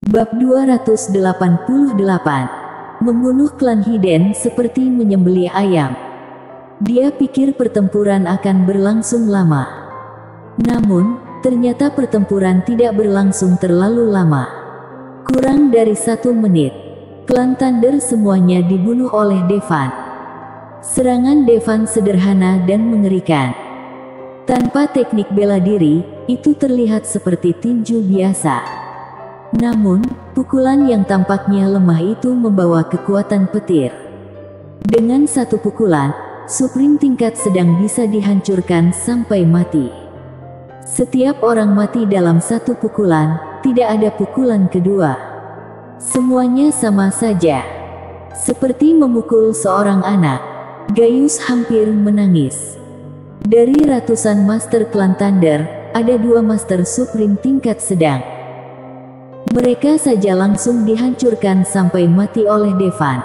Bab 288. Membunuh klan Hiden seperti menyembelih ayam. Dia pikir pertempuran akan berlangsung lama. Namun, ternyata pertempuran tidak berlangsung terlalu lama. Kurang dari 1 menit, klan Thunder semuanya dibunuh oleh Devan. Serangan Devan sederhana dan mengerikan. Tanpa teknik bela diri, itu terlihat seperti tinju biasa. Namun, pukulan yang tampaknya lemah itu membawa kekuatan petir. Dengan satu pukulan, Supreme tingkat sedang bisa dihancurkan sampai mati. Setiap orang mati dalam satu pukulan, tidak ada pukulan kedua. Semuanya sama saja. Seperti memukul seorang anak. Gaius hampir menangis. Dari ratusan Master Klan Thunder, ada 2 Master Supreme tingkat sedang. Mereka saja langsung dihancurkan sampai mati oleh Devan.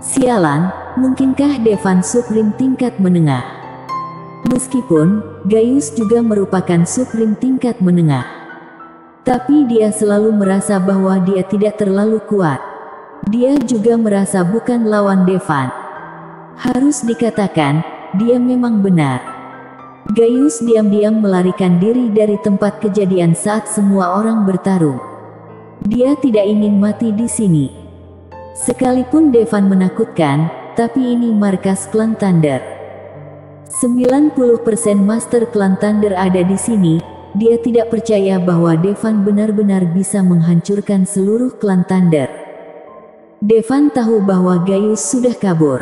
Sialan, mungkinkah Devan Supreme tingkat menengah? Meskipun, Gaius juga merupakan Supreme tingkat menengah. Tapi dia selalu merasa bahwa dia tidak terlalu kuat. Dia juga merasa bukan lawan Devan. Harus dikatakan, dia memang benar. Gaius diam-diam melarikan diri dari tempat kejadian saat semua orang bertarung. Dia tidak ingin mati di sini. Sekalipun Devan menakutkan, tapi ini markas klan Thunder. 90% Master Klan Thunder ada di sini. Dia tidak percaya bahwa Devan benar-benar bisa menghancurkan seluruh klan Thunder. Devan tahu bahwa Gaius sudah kabur.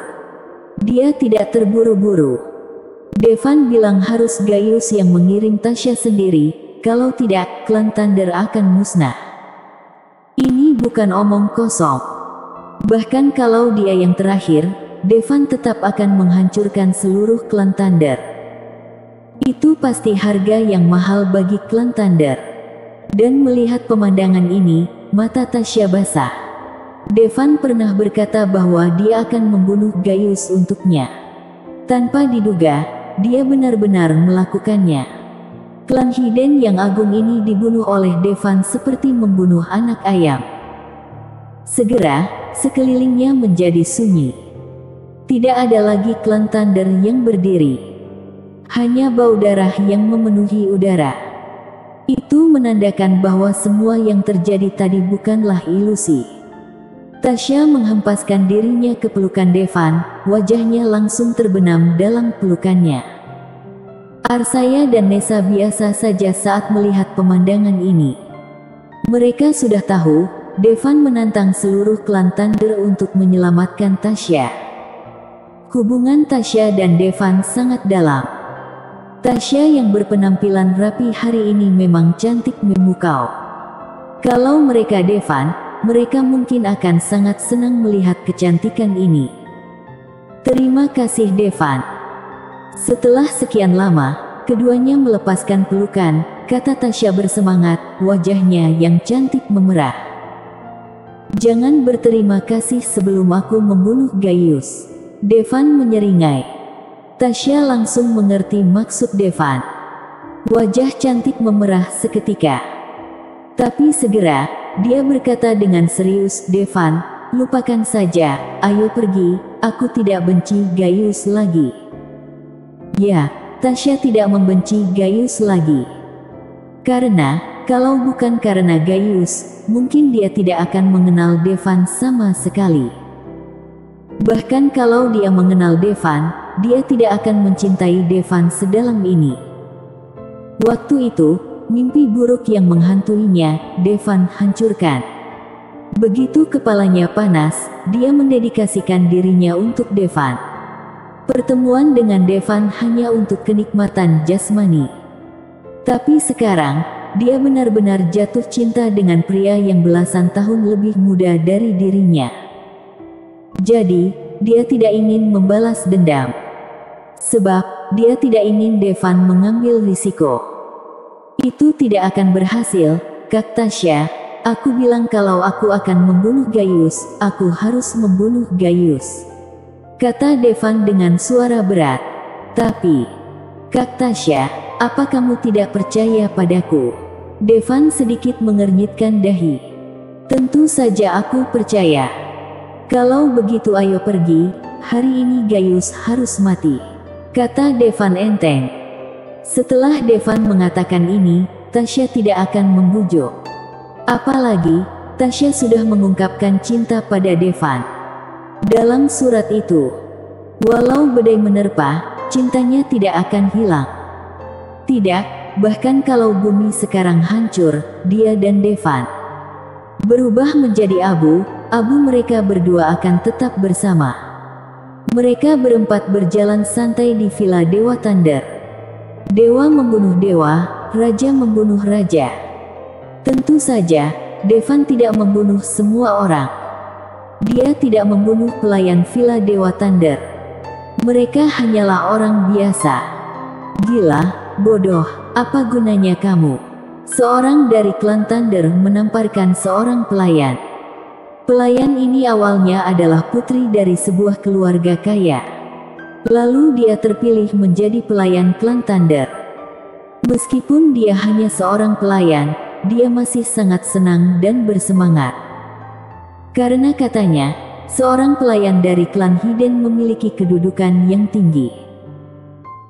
Dia tidak terburu-buru. Devan bilang harus Gaius yang mengirim Tasha sendiri, kalau tidak, klan Thunder akan musnah. Ini bukan omong kosong. Bahkan kalau dia yang terakhir, Devan tetap akan menghancurkan seluruh klan Thunder. Itu pasti harga yang mahal bagi klan Thunder. Dan melihat pemandangan ini, mata Tasha basah. Devan pernah berkata bahwa dia akan membunuh Gaius untuknya. Tanpa diduga, dia benar-benar melakukannya. Klan Hiden yang agung ini dibunuh oleh Devan seperti membunuh anak ayam. Segera, sekelilingnya menjadi sunyi. Tidak ada lagi klan Thunder yang berdiri. Hanya bau darah yang memenuhi udara. Itu menandakan bahwa semua yang terjadi tadi bukanlah ilusi. Tasha menghempaskan dirinya ke pelukan Devan, wajahnya langsung terbenam dalam pelukannya. Arsaya dan Nessa biasa saja saat melihat pemandangan ini. Mereka sudah tahu, Devan menantang seluruh klan Thunder untuk menyelamatkan Tasha. Hubungan Tasha dan Devan sangat dalam. Tasha yang berpenampilan rapi hari ini memang cantik memukau. Kalau mereka Devan, mereka mungkin akan sangat senang melihat kecantikan ini. Terima kasih Devan. Setelah sekian lama, keduanya melepaskan pelukan, kata Tasha bersemangat, wajahnya yang cantik memerah. Jangan berterima kasih sebelum aku membunuh Gaius. Devan menyeringai. Tasha langsung mengerti maksud Devan. Wajah cantik memerah seketika. Tapi segera, dia berkata dengan serius, Devan, lupakan saja, ayo pergi, aku tidak benci Gaius lagi. Ya, Tasha tidak membenci Gaius lagi. Karena, kalau bukan karena Gaius, mungkin dia tidak akan mengenal Devan sama sekali. Bahkan kalau dia mengenal Devan, dia tidak akan mencintai Devan sedalam ini. Waktu itu, mimpi buruk yang menghantuinya, Devan hancurkan. Begitu kepalanya panas, dia mendedikasikan dirinya untuk Devan. Pertemuan dengan Devan hanya untuk kenikmatan jasmani. Tapi sekarang, dia benar-benar jatuh cinta dengan pria yang belasan tahun lebih muda dari dirinya. Jadi, dia tidak ingin membalas dendam. Sebab, dia tidak ingin Devan mengambil risiko. Itu tidak akan berhasil, Kak Tasha. Aku bilang kalau aku akan membunuh Gaius, aku harus membunuh Gaius, kata Devan dengan suara berat. Tapi, Kak Tasha, apa kamu tidak percaya padaku? Devan sedikit mengernyitkan dahi. Tentu saja aku percaya. Kalau begitu ayo pergi, hari ini Gaius harus mati, kata Devan enteng. Setelah Devan mengatakan ini, Tasya tidak akan membujuk. Apalagi, Tasya sudah mengungkapkan cinta pada Devan. Dalam surat itu, walau badai menerpa, cintanya tidak akan hilang. Tidak, bahkan kalau bumi sekarang hancur, dia dan Devan berubah menjadi abu mereka berdua akan tetap bersama. Mereka berempat berjalan santai di Villa Dewa Thunder. Dewa membunuh dewa, raja membunuh raja. Tentu saja, Devan tidak membunuh semua orang. Dia tidak membunuh pelayan Villa Dewa Thunder. Mereka hanyalah orang biasa. Gila, bodoh, apa gunanya kamu? Seorang dari klan Thunder menamparkan seorang pelayan. Pelayan ini awalnya adalah putri dari sebuah keluarga kaya. Lalu dia terpilih menjadi pelayan klan Thunder. Meskipun dia hanya seorang pelayan, dia masih sangat senang dan bersemangat. Karena katanya, seorang pelayan dari klan Hiden memiliki kedudukan yang tinggi.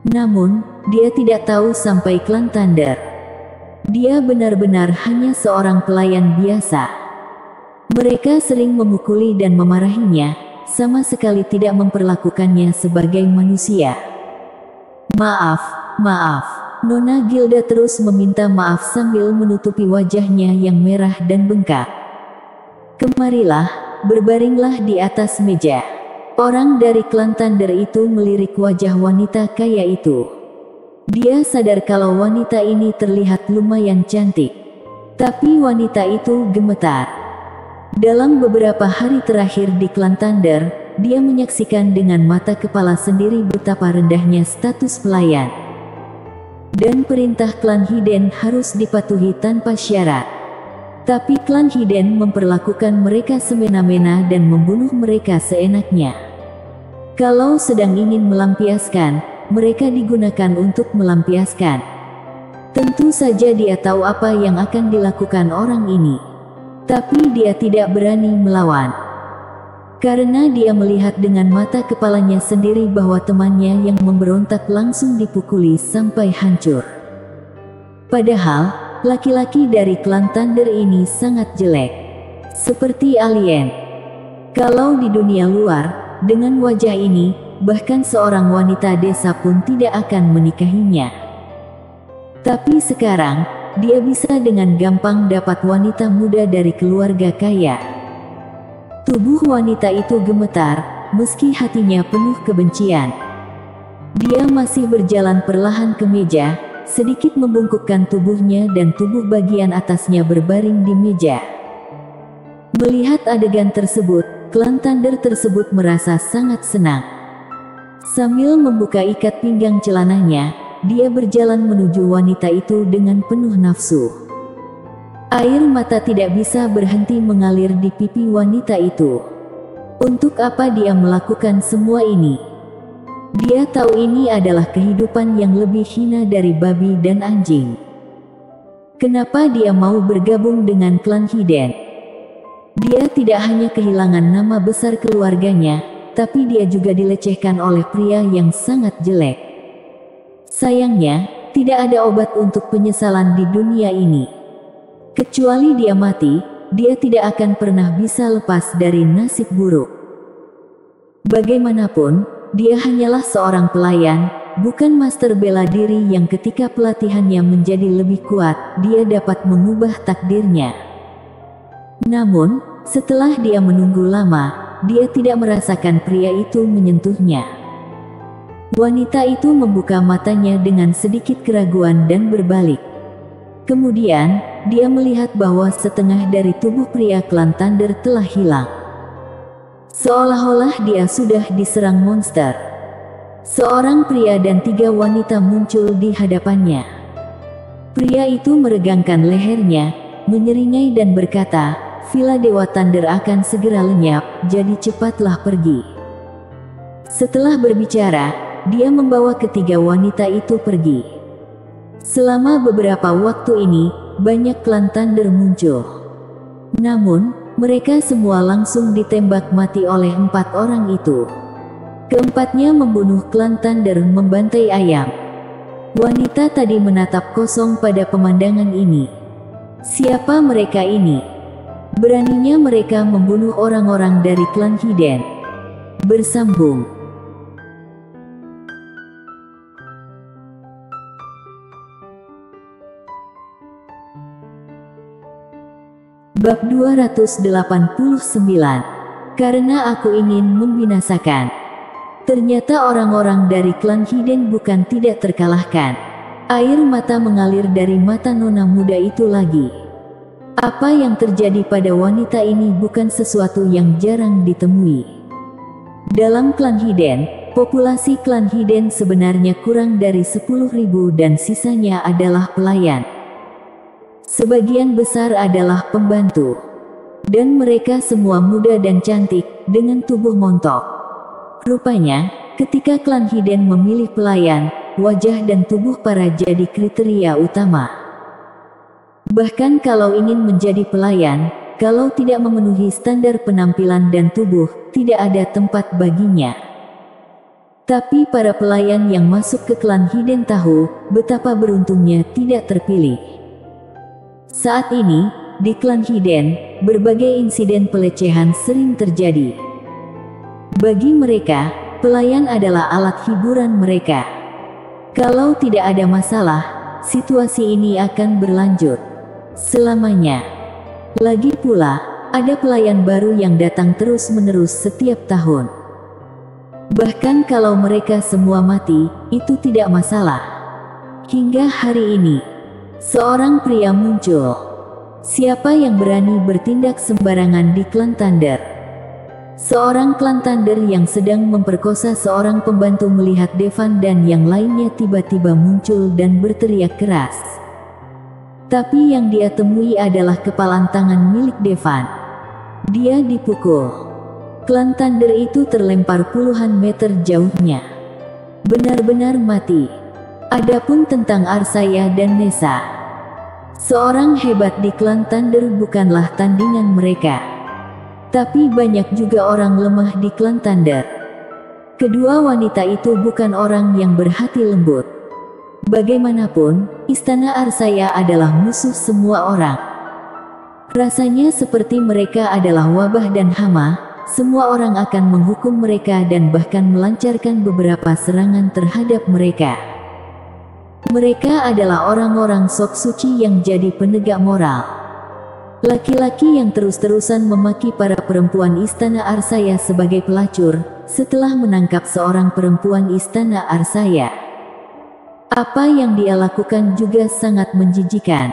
Namun, dia tidak tahu sampai klan Thunder. Dia benar-benar hanya seorang pelayan biasa. Mereka sering memukuli dan memarahinya, sama sekali tidak memperlakukannya sebagai manusia. Maaf, Nona Gilda terus meminta maaf sambil menutupi wajahnya yang merah dan bengkak. Kemarilah, berbaringlah di atas meja. Orang dari klan Thunder itu melirik wajah wanita kaya itu. Dia sadar kalau wanita ini terlihat lumayan cantik. Tapi wanita itu gemetar. Dalam beberapa hari terakhir di klan Thunder, dia menyaksikan dengan mata kepala sendiri betapa rendahnya status pelayan. Dan perintah klan Hiden harus dipatuhi tanpa syarat. Tapi klan Hiden memperlakukan mereka semena-mena dan membunuh mereka seenaknya. Kalau sedang ingin melampiaskan, mereka digunakan untuk melampiaskan. Tentu saja dia tahu apa yang akan dilakukan orang ini. Tapi dia tidak berani melawan. Karena dia melihat dengan mata kepalanya sendiri bahwa temannya yang memberontak langsung dipukuli sampai hancur. Padahal, laki-laki dari klan Thunder ini sangat jelek. Seperti alien. Kalau di dunia luar, dengan wajah ini, bahkan seorang wanita desa pun tidak akan menikahinya. Tapi sekarang, dia bisa dengan gampang dapat wanita muda dari keluarga kaya. Tubuh wanita itu gemetar, meski hatinya penuh kebencian. Dia masih berjalan perlahan ke meja, sedikit membungkukkan tubuhnya dan tubuh bagian atasnya berbaring di meja. Melihat adegan tersebut, klan Thunder tersebut merasa sangat senang. Sambil membuka ikat pinggang celananya, dia berjalan menuju wanita itu dengan penuh nafsu. Air mata tidak bisa berhenti mengalir di pipi wanita itu. Untuk apa dia melakukan semua ini? Dia tahu ini adalah kehidupan yang lebih hina dari babi dan anjing. Kenapa dia mau bergabung dengan klan Hiden? Dia tidak hanya kehilangan nama besar keluarganya, tapi dia juga dilecehkan oleh pria yang sangat jelek. Sayangnya, tidak ada obat untuk penyesalan di dunia ini. Kecuali dia mati, dia tidak akan pernah bisa lepas dari nasib buruk. Bagaimanapun, dia hanyalah seorang pelayan, bukan master bela diri yang ketika pelatihannya menjadi lebih kuat, dia dapat mengubah takdirnya. Namun, setelah dia menunggu lama, dia tidak merasakan pria itu menyentuhnya. Wanita itu membuka matanya dengan sedikit keraguan dan berbalik. Kemudian, dia melihat bahwa setengah dari tubuh pria klan Thunder telah hilang. Seolah-olah dia sudah diserang monster. Seorang pria dan 3 wanita muncul di hadapannya. Pria itu meregangkan lehernya, menyeringai dan berkata, "Villa Dewa Thunder akan segera lenyap, jadi cepatlah pergi." Setelah berbicara, dia membawa ketiga wanita itu pergi. Selama beberapa waktu ini, banyak klan Thunder muncul. Namun, mereka semua langsung ditembak mati oleh 4 orang itu. Keempatnya membunuh klan Thunder membantai ayam. Wanita tadi menatap kosong pada pemandangan ini. Siapa mereka ini? Beraninya mereka membunuh orang-orang dari klan Hiden. Bersambung. Bab 289. Karena aku ingin membinasakan. Ternyata orang-orang dari klan Hiden bukan tidak terkalahkan. Air mata mengalir dari mata nona muda itu lagi. Apa yang terjadi pada wanita ini bukan sesuatu yang jarang ditemui. Dalam klan Hiden, populasi klan Hiden sebenarnya kurang dari 10.000 dan sisanya adalah pelayan. Sebagian besar adalah pembantu. Dan mereka semua muda dan cantik, dengan tubuh montok. Rupanya, ketika klan Hiden memilih pelayan, wajah dan tubuh para jadi kriteria utama. Bahkan kalau ingin menjadi pelayan, kalau tidak memenuhi standar penampilan dan tubuh, tidak ada tempat baginya. Tapi para pelayan yang masuk ke klan Hiden tahu betapa beruntungnya tidak terpilih. Saat ini, di klan Hiden, berbagai insiden pelecehan sering terjadi. Bagi mereka, pelayan adalah alat hiburan mereka. Kalau tidak ada masalah, situasi ini akan berlanjut selamanya. Lagi pula, ada pelayan baru yang datang terus-menerus setiap tahun. Bahkan kalau mereka semua mati, itu tidak masalah. Hingga hari ini, seorang pria muncul. Siapa yang berani bertindak sembarangan di klan Thunder? Seorang klan Thunder yang sedang memperkosa seorang pembantu melihat Devan dan yang lainnya tiba-tiba muncul dan berteriak keras. Tapi yang dia temui adalah kepalan tangan milik Devan. Dia dipukul. Klan Thunder itu terlempar puluhan meter jauhnya. Benar-benar mati. Adapun tentang Arsaya dan Nessa, seorang hebat di klan Thunder bukanlah tandingan mereka. Tapi banyak juga orang lemah di klan Thunder. Kedua wanita itu bukan orang yang berhati lembut. Bagaimanapun, Istana Arsaya adalah musuh semua orang. Rasanya seperti mereka adalah wabah dan hama, semua orang akan menghukum mereka dan bahkan melancarkan beberapa serangan terhadap mereka. Mereka adalah orang-orang sok suci yang jadi penegak moral. Laki-laki yang terus-terusan memaki para perempuan Istana Arsaya sebagai pelacur, setelah menangkap seorang perempuan Istana Arsaya. Apa yang dia lakukan juga sangat menjijikan.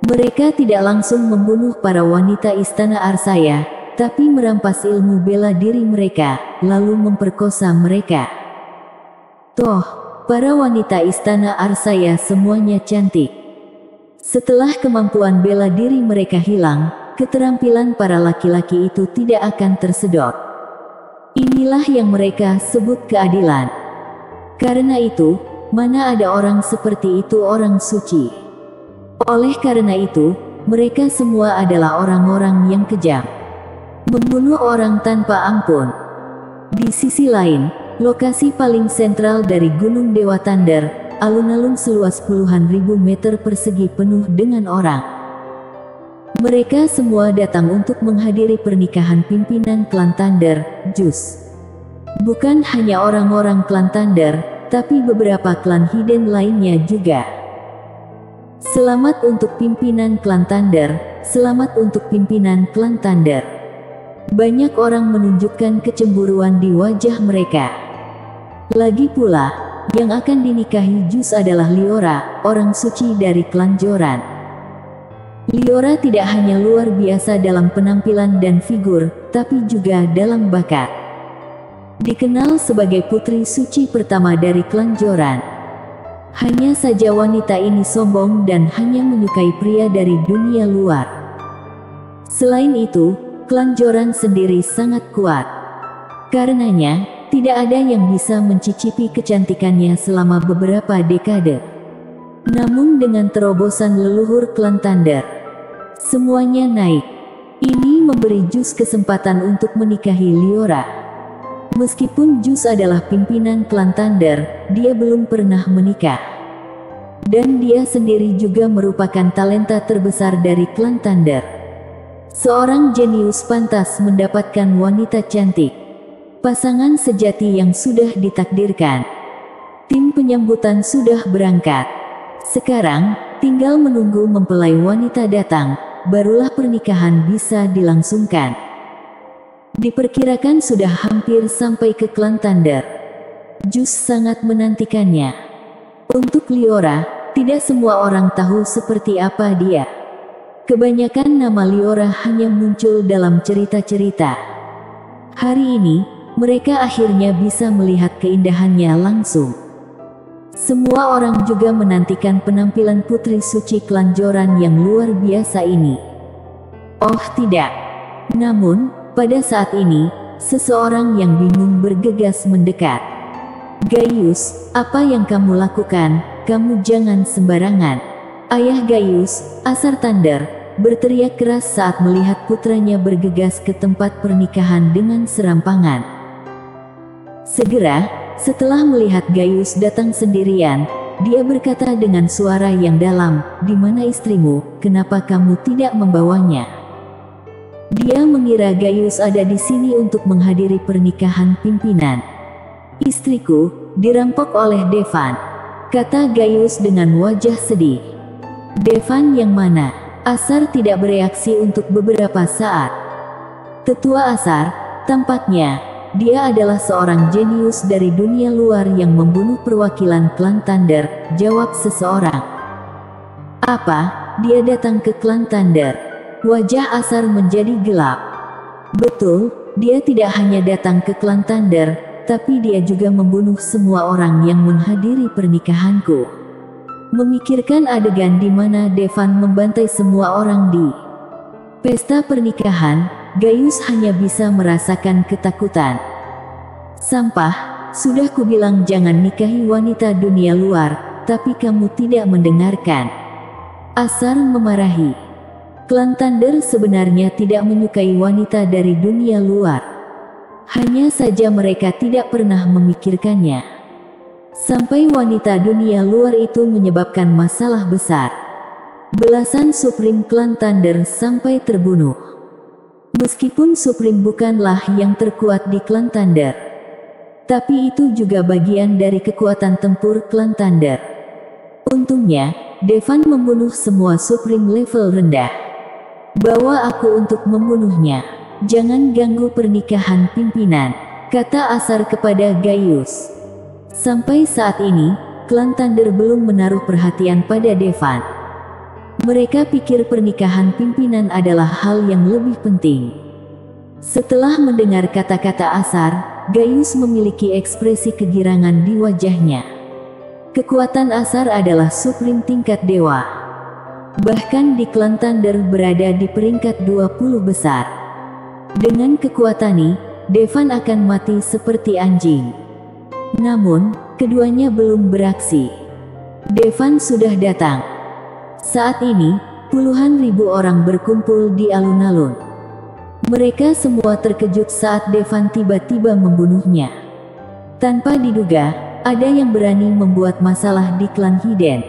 Mereka tidak langsung membunuh para wanita Istana Arsaya, tapi merampas ilmu bela diri mereka, lalu memperkosa mereka. Toh, para wanita Istana Arsaya semuanya cantik. Setelah kemampuan bela diri mereka hilang, keterampilan para laki-laki itu tidak akan tersedot. Inilah yang mereka sebut keadilan. Karena itu, mana ada orang seperti itu orang suci. Oleh karena itu, mereka semua adalah orang-orang yang kejam. Membunuh orang tanpa ampun. Di sisi lain, lokasi paling sentral dari Gunung Dewa Thunder, alun-alun seluas puluhan ribu meter persegi penuh dengan orang. Mereka semua datang untuk menghadiri pernikahan pimpinan klan Thunder, Jus. Bukan hanya orang-orang klan Thunder, tapi beberapa klan Hiden lainnya juga. Selamat untuk pimpinan klan Thunder, selamat untuk pimpinan klan Thunder. Banyak orang menunjukkan kecemburuan di wajah mereka. Lagi pula, yang akan dinikahi Jus adalah Liora, orang suci dari klan Joran. Liora tidak hanya luar biasa dalam penampilan dan figur, tapi juga dalam bakat. Dikenal sebagai putri suci pertama dari klan Joran. Hanya saja wanita ini sombong dan hanya menyukai pria dari dunia luar. Selain itu, klan Joran sendiri sangat kuat. Karenanya, tidak ada yang bisa mencicipi kecantikannya selama beberapa dekade. Namun dengan terobosan leluhur klan Thunder, semuanya naik. Ini memberi Jus kesempatan untuk menikahi Liora. Meskipun Jus adalah pimpinan klan Thunder, dia belum pernah menikah. Dan dia sendiri juga merupakan talenta terbesar dari klan Thunder. Seorang jenius pantas mendapatkan wanita cantik. Pasangan sejati yang sudah ditakdirkan. Tim penyambutan sudah berangkat. Sekarang, tinggal menunggu mempelai wanita datang, barulah pernikahan bisa dilangsungkan. Diperkirakan sudah hampir sampai ke klan Thunder. Jus sangat menantikannya. Untuk Liora, tidak semua orang tahu seperti apa dia. Kebanyakan nama Liora hanya muncul dalam cerita-cerita. Hari ini, mereka akhirnya bisa melihat keindahannya langsung. Semua orang juga menantikan penampilan putri suci klan Joran yang luar biasa ini. Oh tidak. Namun, pada saat ini, seseorang yang bingung bergegas mendekat. Gaius, apa yang kamu lakukan? Kamu jangan sembarangan. Ayah Gaius, Asar Thunder, berteriak keras saat melihat putranya bergegas ke tempat pernikahan dengan serampangan. Segera, setelah melihat Gaius datang sendirian, dia berkata dengan suara yang dalam, "Di mana istrimu? Kenapa kamu tidak membawanya?" Dia mengira Gaius ada di sini untuk menghadiri pernikahan pimpinan. "Istriku dirampok oleh Devan," kata Gaius dengan wajah sedih. "Devan yang mana?" Asar tidak bereaksi untuk beberapa saat. Tetua Asar, tampaknya dia adalah seorang jenius dari dunia luar yang membunuh perwakilan klan Thunder, jawab seseorang. "Apa? Dia datang ke klan Thunder?" Wajah Asar menjadi gelap. "Betul, dia tidak hanya datang ke klan Thunder, tapi dia juga membunuh semua orang yang menghadiri pernikahanku." Memikirkan adegan di mana Devan membantai semua orang di pesta pernikahan, Gaius hanya bisa merasakan ketakutan. "Sampah, sudah kubilang jangan nikahi wanita dunia luar, tapi kamu tidak mendengarkan." Asar memarahi. Klan Thunder sebenarnya tidak menyukai wanita dari dunia luar. Hanya saja mereka tidak pernah memikirkannya. Sampai wanita dunia luar itu menyebabkan masalah besar. Belasan Supreme klan Thunder sampai terbunuh. Meskipun Supreme bukanlah yang terkuat di klan Thunder, tapi itu juga bagian dari kekuatan tempur klan Thunder. Untungnya, Devan membunuh semua Supreme level rendah. "Bawa aku untuk membunuhnya. Jangan ganggu pernikahan pimpinan," kata Asar kepada Gaius. Sampai saat ini, klan Thunder belum menaruh perhatian pada Devan. Mereka pikir pernikahan pimpinan adalah hal yang lebih penting. Setelah mendengar kata-kata Asar, Gaius memiliki ekspresi kegirangan di wajahnya. Kekuatan Asar adalah Supreme tingkat dewa. Bahkan di klan Thunder berada di peringkat 20 besar. Dengan kekuatan ini, Devan akan mati seperti anjing. Namun, keduanya belum beraksi. Devan sudah datang. Saat ini, puluhan ribu orang berkumpul di alun-alun. Mereka semua terkejut saat Devan tiba-tiba membunuhnya. Tanpa diduga, ada yang berani membuat masalah di klan Hiden.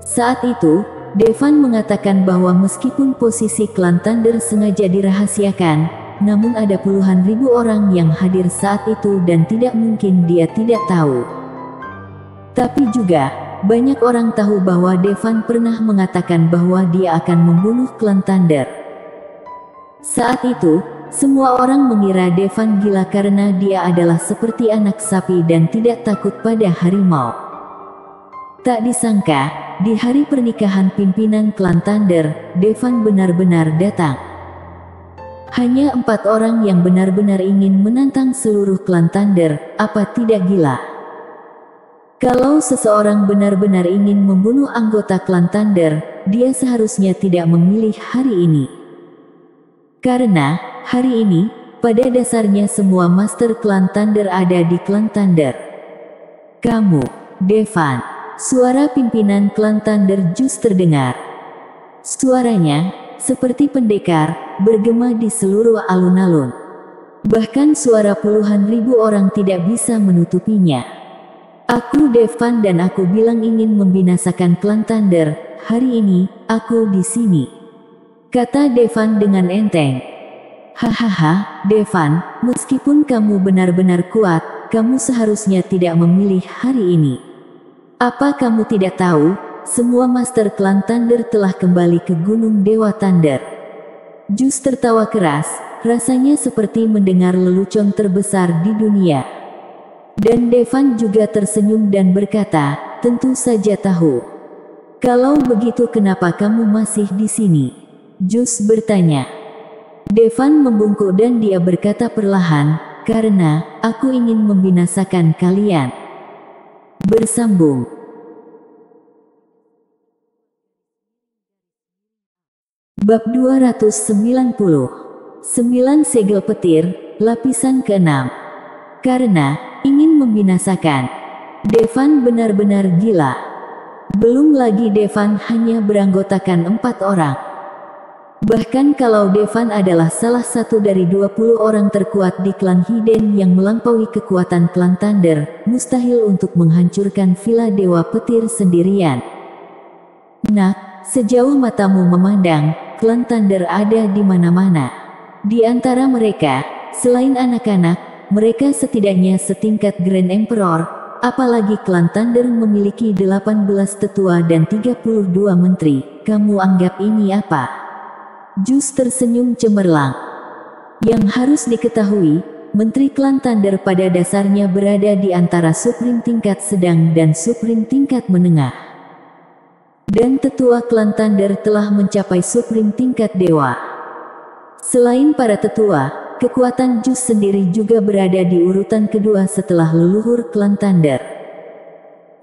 Saat itu, Devan mengatakan bahwa meskipun posisi klan Thunder sengaja dirahasiakan, namun ada puluhan ribu orang yang hadir saat itu dan tidak mungkin dia tidak tahu. Tapi juga, banyak orang tahu bahwa Devan pernah mengatakan bahwa dia akan membunuh klan Thunder. Saat itu, semua orang mengira Devan gila karena dia adalah seperti anak sapi dan tidak takut pada harimau. Tak disangka, di hari pernikahan pimpinan klan Thunder, Devan benar-benar datang. Hanya 4 orang yang benar-benar ingin menantang seluruh klan Thunder, apa tidak gila? Kalau seseorang benar-benar ingin membunuh anggota klan Thunder, dia seharusnya tidak memilih hari ini. Karena, hari ini, pada dasarnya semua master klan Thunder ada di klan Thunder. "Kamu, Devan," suara pimpinan klan Thunder Jus terdengar. Suaranya seperti pendekar, bergema di seluruh alun-alun. Bahkan suara puluhan ribu orang tidak bisa menutupinya. Aku Devan dan aku bilang ingin membinasakan klan Thunder. Hari ini, aku di sini, kata Devan dengan enteng. Hahaha, Devan, meskipun kamu benar-benar kuat, kamu seharusnya tidak memilih hari ini. Apa kamu tidak tahu, semua Master Klan Thunder telah kembali ke Gunung Dewa Thunder. Jus tertawa keras, rasanya seperti mendengar lelucon terbesar di dunia. Dan Devan juga tersenyum dan berkata, tentu saja tahu. Kalau begitu kenapa kamu masih di sini? Jus bertanya. Devan membungkuk dan dia berkata perlahan, karena aku ingin membinasakan kalian. Bersambung. Bab 290. 9 segel petir, lapisan ke-6. Karena ingin membinasakan. Devan benar-benar gila. Belum lagi Devan hanya beranggotakan 4 orang. Bahkan kalau Devan adalah salah satu dari 20 orang terkuat di klan Hiden yang melampaui kekuatan klan Thunder, mustahil untuk menghancurkan Villa Dewa Petir sendirian. Nak, sejauh matamu memandang, klan Thunder ada di mana-mana. Di antara mereka, selain anak-anak, mereka setidaknya setingkat Grand Emperor, apalagi klan Thunder memiliki 18 tetua dan 32 menteri. Kamu anggap ini apa? Jus tersenyum cemerlang. Yang harus diketahui, menteri klan Thunder pada dasarnya berada di antara Supreme tingkat sedang dan Supreme tingkat menengah. Dan tetua klan Thunder telah mencapai Supreme tingkat dewa. Selain para tetua, kekuatan Jus sendiri juga berada di urutan kedua setelah leluhur klan Thunder.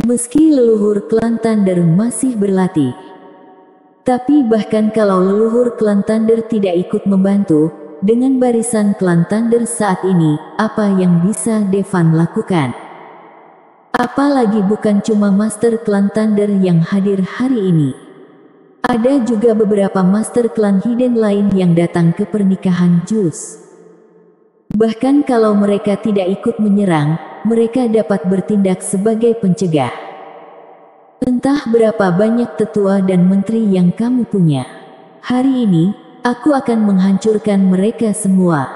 Meski leluhur klan Thunder masih berlatih, tapi bahkan kalau leluhur klan Thunder tidak ikut membantu, dengan barisan klan Thunder saat ini, apa yang bisa Devan lakukan? Apalagi bukan cuma Master Klan Thunder yang hadir hari ini. Ada juga beberapa Master Klan Hiden lain yang datang ke pernikahan Jus. Bahkan kalau mereka tidak ikut menyerang, mereka dapat bertindak sebagai pencegah. Entah berapa banyak tetua dan menteri yang kamu punya. Hari ini, aku akan menghancurkan mereka semua.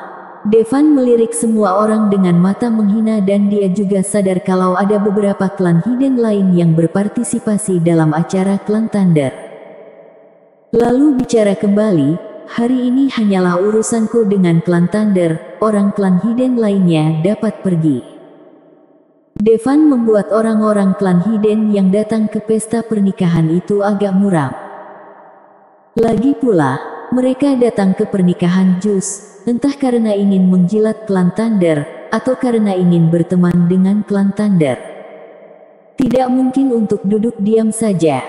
Devan melirik semua orang dengan mata menghina dan dia juga sadar kalau ada beberapa klan Hiden lain yang berpartisipasi dalam acara klan Thunder. Lalu bicara kembali, hari ini hanyalah urusanku dengan klan Thunder, orang klan Hiden lainnya dapat pergi. Devan membuat orang-orang klan Hiden yang datang ke pesta pernikahan itu agak muram. Lagi pula, mereka datang ke pernikahan Jus, entah karena ingin menjilat klan Thunder, atau karena ingin berteman dengan klan Thunder. Tidak mungkin untuk duduk diam saja.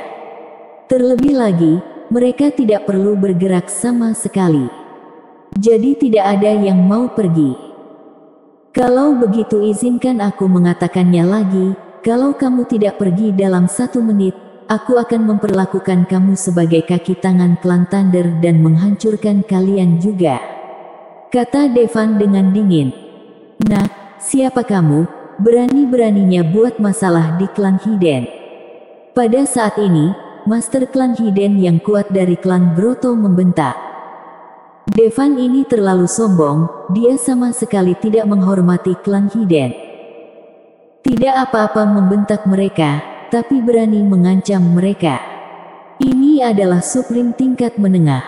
Terlebih lagi, mereka tidak perlu bergerak sama sekali. Jadi tidak ada yang mau pergi. Kalau begitu izinkan aku mengatakannya lagi, kalau kamu tidak pergi dalam 1 menit, aku akan memperlakukan kamu sebagai kaki tangan klan Thunder dan menghancurkan kalian juga. Kata Devan dengan dingin. Nah, siapa kamu, berani-beraninya buat masalah di klan Hiden? Pada saat ini, Master Klan Hiden yang kuat dari klan Broto membentak. Devan ini terlalu sombong, dia sama sekali tidak menghormati klan Hiden. Tidak apa-apa membentak mereka, tapi berani mengancam mereka. Ini adalah Supreme tingkat menengah.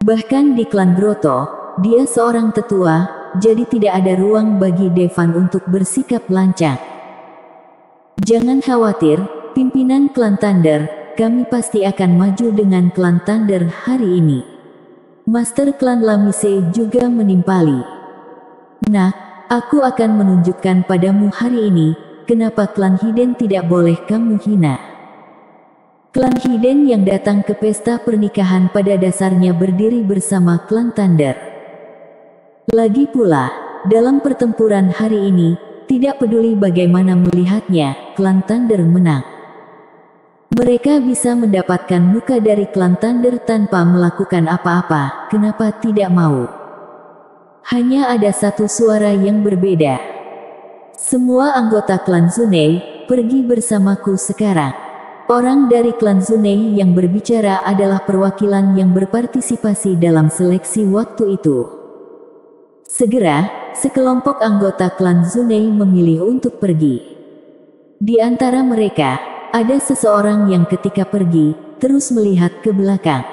Bahkan di klan Broto, dia seorang tetua, jadi tidak ada ruang bagi Devan untuk bersikap lancang. Jangan khawatir, pimpinan klan Thunder, kami pasti akan maju dengan klan Thunder hari ini. Master Klan Lamise juga menimpali. Nah, aku akan menunjukkan padamu hari ini, kenapa klan Hiden tidak boleh kamu hina. Klan Hiden yang datang ke pesta pernikahan pada dasarnya berdiri bersama klan Thunder. Lagi pula, dalam pertempuran hari ini, tidak peduli bagaimana melihatnya, klan Thunder menang. Mereka bisa mendapatkan muka dari klan Thunder tanpa melakukan apa-apa. Kenapa tidak mau? Hanya ada satu suara yang berbeda. Semua anggota klan Zunei, pergi bersamaku sekarang. Orang dari klan Zunei yang berbicara adalah perwakilan yang berpartisipasi dalam seleksi waktu itu. Segera, sekelompok anggota klan Zunei memilih untuk pergi. Di antara mereka, ada seseorang yang ketika pergi, terus melihat ke belakang.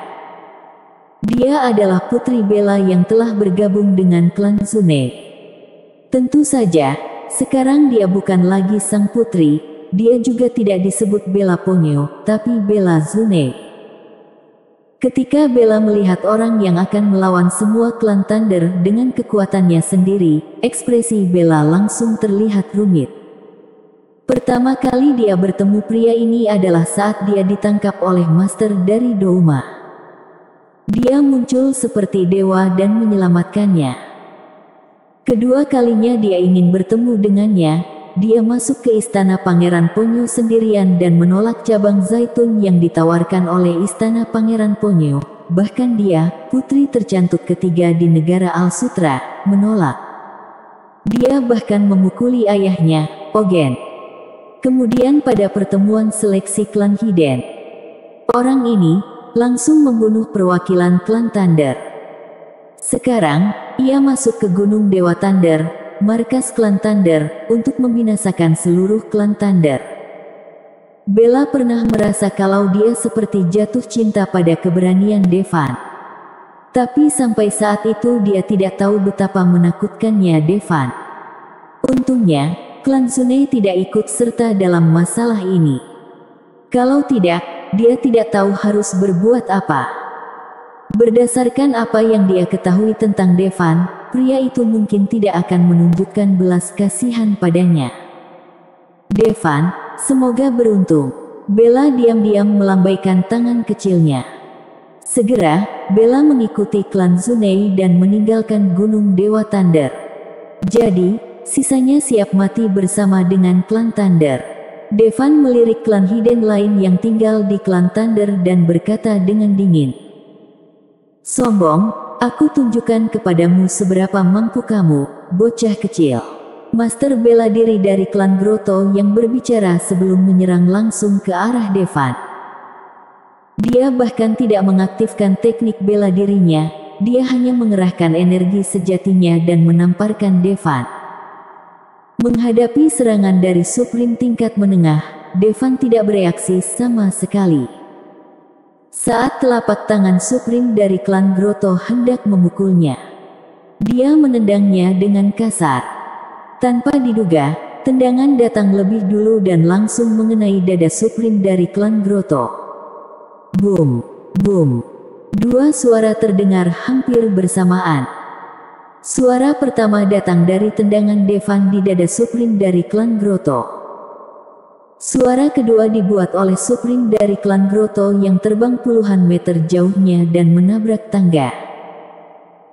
Dia adalah Putri Bella yang telah bergabung dengan klan Zunei. Tentu saja, sekarang dia bukan lagi sang putri, dia juga tidak disebut Bella Ponyo, tapi Bella Zunei. Ketika Bella melihat orang yang akan melawan semua klan Thunder dengan kekuatannya sendiri, ekspresi Bella langsung terlihat rumit. Pertama kali dia bertemu pria ini adalah saat dia ditangkap oleh master dari Douma. Dia muncul seperti dewa dan menyelamatkannya. Kedua kalinya dia ingin bertemu dengannya, dia masuk ke istana Pangeran Ponyo sendirian dan menolak cabang zaitun yang ditawarkan oleh istana Pangeran Ponyo. Bahkan dia, putri tercantik ketiga di negara Al-Sutra, menolak. Dia bahkan memukuli ayahnya, Ogen. Kemudian pada pertemuan seleksi klan Hiden, orang ini langsung membunuh perwakilan klan Thunder. Sekarang, ia masuk ke Gunung Dewa Thunder, markas klan Thunder, untuk membinasakan seluruh klan Thunder. Bella pernah merasa kalau dia seperti jatuh cinta pada keberanian Devan. Tapi sampai saat itu dia tidak tahu betapa menakutkannya Devan. Untungnya, klan Zunei tidak ikut serta dalam masalah ini. Kalau tidak, dia tidak tahu harus berbuat apa. Berdasarkan apa yang dia ketahui tentang Devan, pria itu mungkin tidak akan menunjukkan belas kasihan padanya. Devan, semoga beruntung. Bella diam-diam melambaikan tangan kecilnya. Segera, Bella mengikuti klan Zunei dan meninggalkan Gunung Dewa Thunder. Jadi, sisanya siap mati bersama dengan klan Thunder. Devan melirik klan Hiden lain yang tinggal di klan Thunder dan berkata dengan dingin, "Sombong, aku tunjukkan kepadamu seberapa mampu kamu, bocah kecil." Master bela diri dari klan Grotto yang berbicara sebelum menyerang langsung ke arah Devan. Dia bahkan tidak mengaktifkan teknik bela dirinya, dia hanya mengerahkan energi sejatinya dan menamparkan Devan. Menghadapi serangan dari Supreme tingkat menengah, Devan tidak bereaksi sama sekali. Saat telapak tangan Supreme dari klan Grotto hendak memukulnya, dia menendangnya dengan kasar. Tanpa diduga, tendangan datang lebih dulu dan langsung mengenai dada Supreme dari klan Grotto. Boom, boom. Dua suara terdengar hampir bersamaan. Suara pertama datang dari tendangan Devan di dada Supreme dari klan Grotto. Suara kedua dibuat oleh Supreme dari klan Grotto yang terbang puluhan meter jauhnya dan menabrak tangga.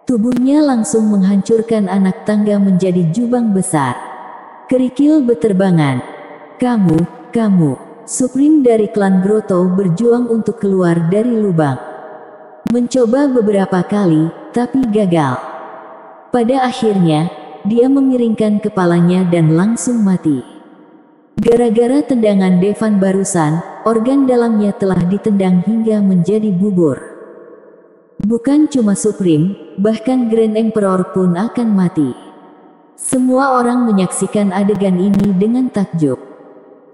Tubuhnya langsung menghancurkan anak tangga menjadi jubang besar. Kerikil beterbangan. Kamu. Supreme dari klan Grotto berjuang untuk keluar dari lubang. Mencoba beberapa kali, tapi gagal. Pada akhirnya, dia memiringkan kepalanya dan langsung mati. Gara-gara tendangan Devan barusan, organ dalamnya telah ditendang hingga menjadi bubur. Bukan cuma Supreme, bahkan Grand Emperor pun akan mati. Semua orang menyaksikan adegan ini dengan takjub.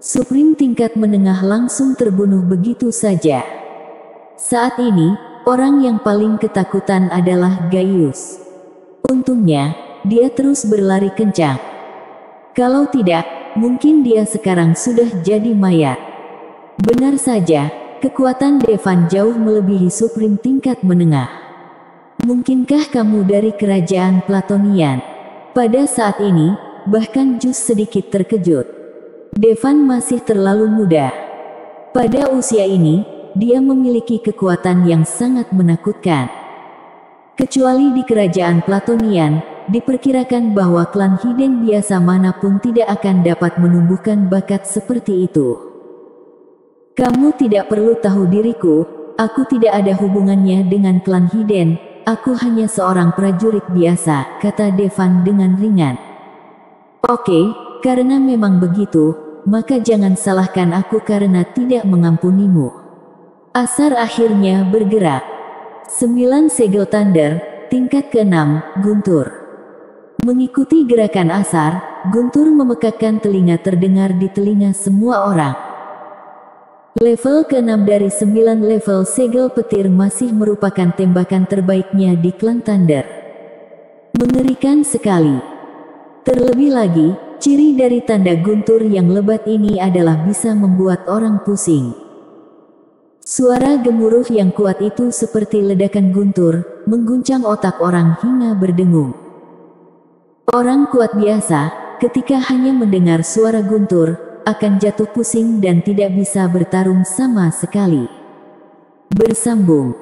Supreme tingkat menengah langsung terbunuh begitu saja. Saat ini, orang yang paling ketakutan adalah Gaius. Untungnya, dia terus berlari kencang. Kalau tidak, mungkin dia sekarang sudah jadi mayat. Benar saja, kekuatan Devan jauh melebihi Supreme tingkat menengah. Mungkinkah kamu dari kerajaan Platonian? Pada saat ini, bahkan Jus sedikit terkejut. Devan masih terlalu muda. Pada usia ini, dia memiliki kekuatan yang sangat menakutkan. Kecuali di kerajaan Platonian, diperkirakan bahwa klan Hiden biasa manapun tidak akan dapat menumbuhkan bakat seperti itu. Kamu tidak perlu tahu diriku, aku tidak ada hubungannya dengan klan Hiden, aku hanya seorang prajurit biasa, kata Devan dengan ringan. Oke, karena memang begitu, maka jangan salahkan aku karena tidak mengampunimu. Asar akhirnya bergerak. 9 segel Thunder, tingkat ke-6, Guntur. Mengikuti gerakan Asar, Guntur memekakkan telinga terdengar di telinga semua orang. Level ke-6 dari 9 level segel petir masih merupakan tembakan terbaiknya di klan Thunder. Mengerikan sekali. Terlebih lagi, ciri dari tanda guntur yang lebat ini adalah bisa membuat orang pusing. Suara gemuruh yang kuat itu seperti ledakan guntur, mengguncang otak orang hingga berdengung. Orang kuat biasa, ketika hanya mendengar suara guntur, akan jatuh pusing dan tidak bisa bertarung sama sekali. Bersambung.